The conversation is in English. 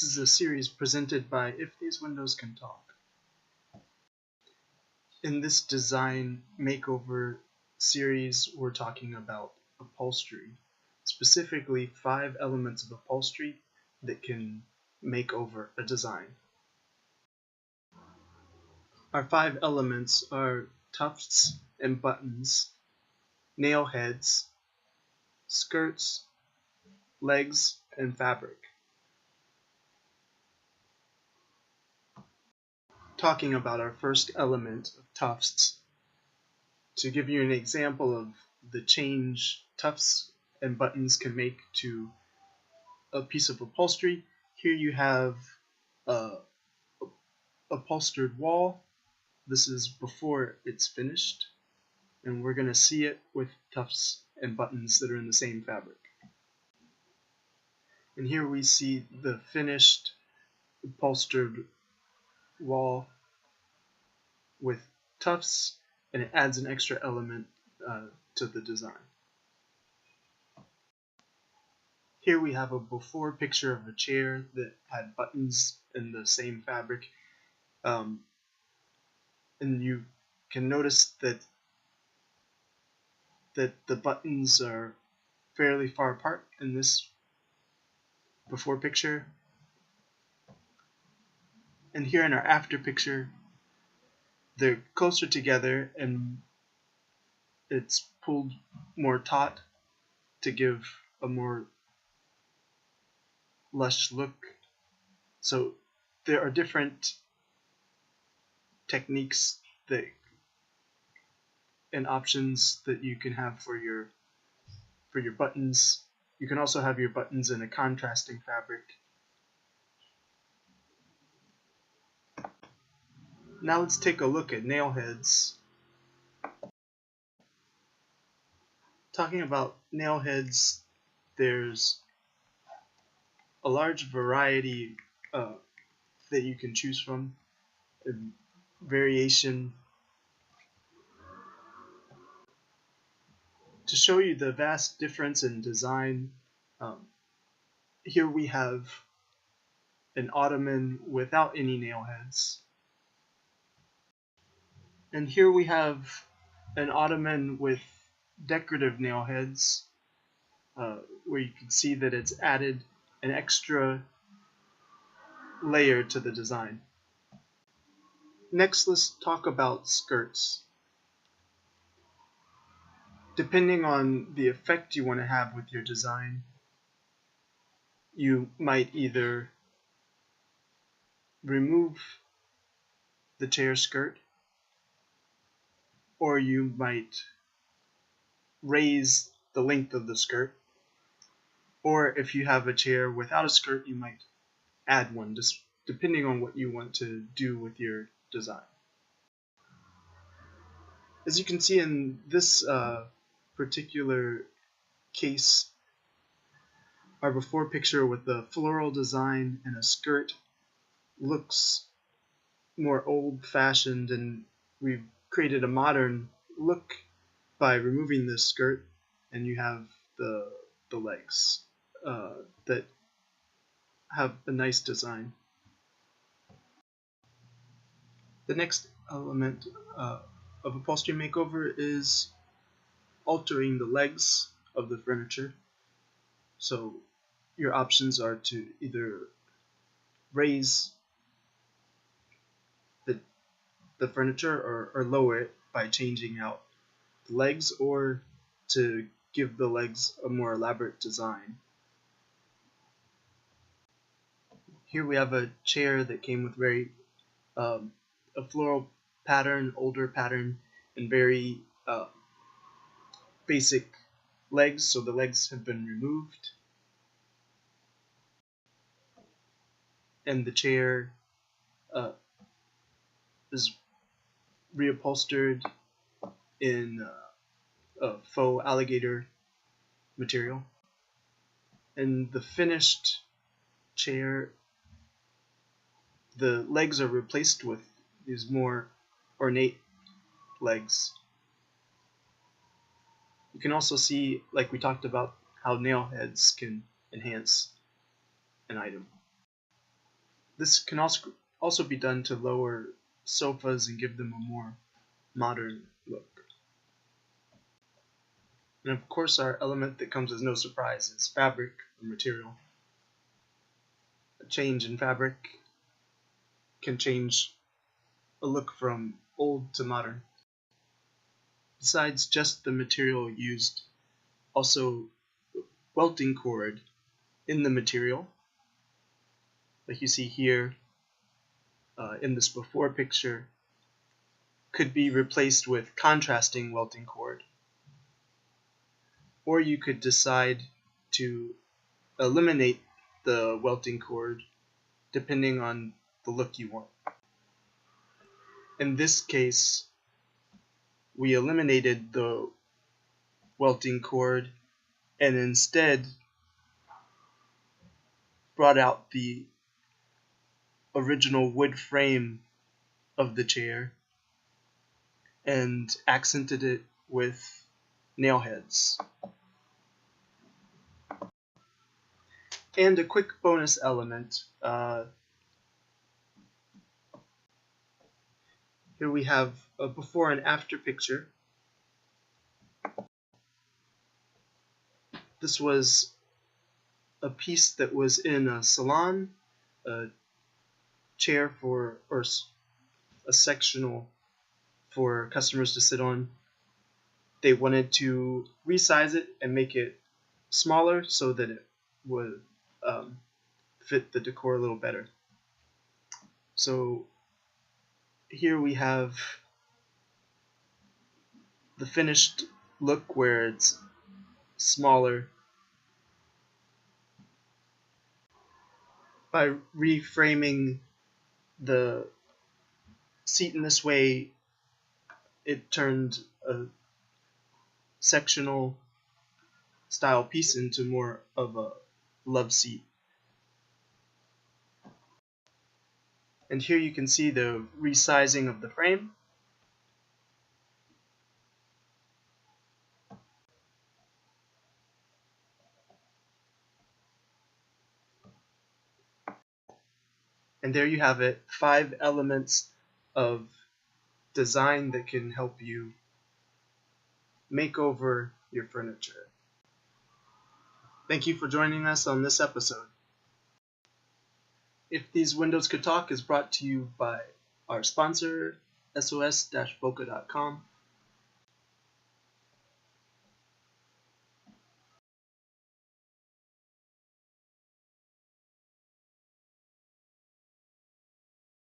This is a series presented by If These Windows Can Talk. In this design makeover series, we're talking about upholstery, specifically 5 elements of upholstery that can make over a design. Our 5 elements are tufts and buttons, nail heads, skirts, legs, and fabric. Talking about our first element of tufts, to give you an example of the change tufts and buttons can make to a piece of upholstery, here you have a upholstered wall. This is before it's finished, and we're going to see it with tufts and buttons that are in the same fabric. And here we see the finished upholstered wall with tufts, and it adds an extra element to the design. Here we have a before picture of a chair that had buttons in the same fabric, and you can notice that the buttons are fairly far apart in this before picture, and here in our after picture they're closer together and it's pulled more taut to give a more lush look. So there are different techniques and options that you can have for your buttons. You can also have your buttons in a contrasting fabric. Now let's take a look at nail heads. Talking about nail heads, there's a large variety that you can choose from, a variation. To show you the vast difference in design, here we have an ottoman without any nail heads, and here we have an ottoman with decorative nail heads, where you can see that it's added an extra layer to the design. Next, let's talk about skirts. Depending on the effect you want to have with your design, you might either remove the chair skirt, or you might raise the length of the skirt, or if you have a chair without a skirt, you might add one, just depending on what you want to do with your design. As you can see in this particular case, our before picture with the floral design and a skirt looks more old-fashioned, and we've created a modern look by removing this skirt, and you have the legs that have a nice design. The next element of upholstery makeover is altering the legs of the furniture. So your options are to either raise the furniture or lower it by changing out the legs, or to give the legs a more elaborate design. Here we have a chair that came with very a floral pattern, older pattern, and very basic legs, so the legs have been removed, and the chair is reupholstered in a faux alligator material, and the finished chair, the legs are replaced with these more ornate legs. You can also see, like we talked about, how nail heads can enhance an item. This can also be done to lower sofas and give them a more modern look. And of course, our element that comes as no surprise is fabric or material. A change in fabric can change a look from old to modern. Besides just the material used, also welting cord in the material, like you see here in this before picture, could be replaced with contrasting welting cord. Or you could decide to eliminate the welting cord depending on the look you want. In this case, we eliminated the welting cord and instead brought out the original wood frame of the chair and accented it with nail heads. And a quick bonus element. Here we have a before and after picture. This was a piece that was in a salon, a chair or a sectional for customers to sit on. They wanted to resize it and make it smaller so that it would fit the decor a little better. So here we have the finished look where it's smaller. By reframing the seat in this way, it turned a sectional style piece into more of a love seat. And here you can see the resizing of the frame. And there you have it, 5 elements of design that can help you make over your furniture. Thank you for joining us on this episode. If These Windows Could Talk is brought to you by our sponsor, sos-boca.com.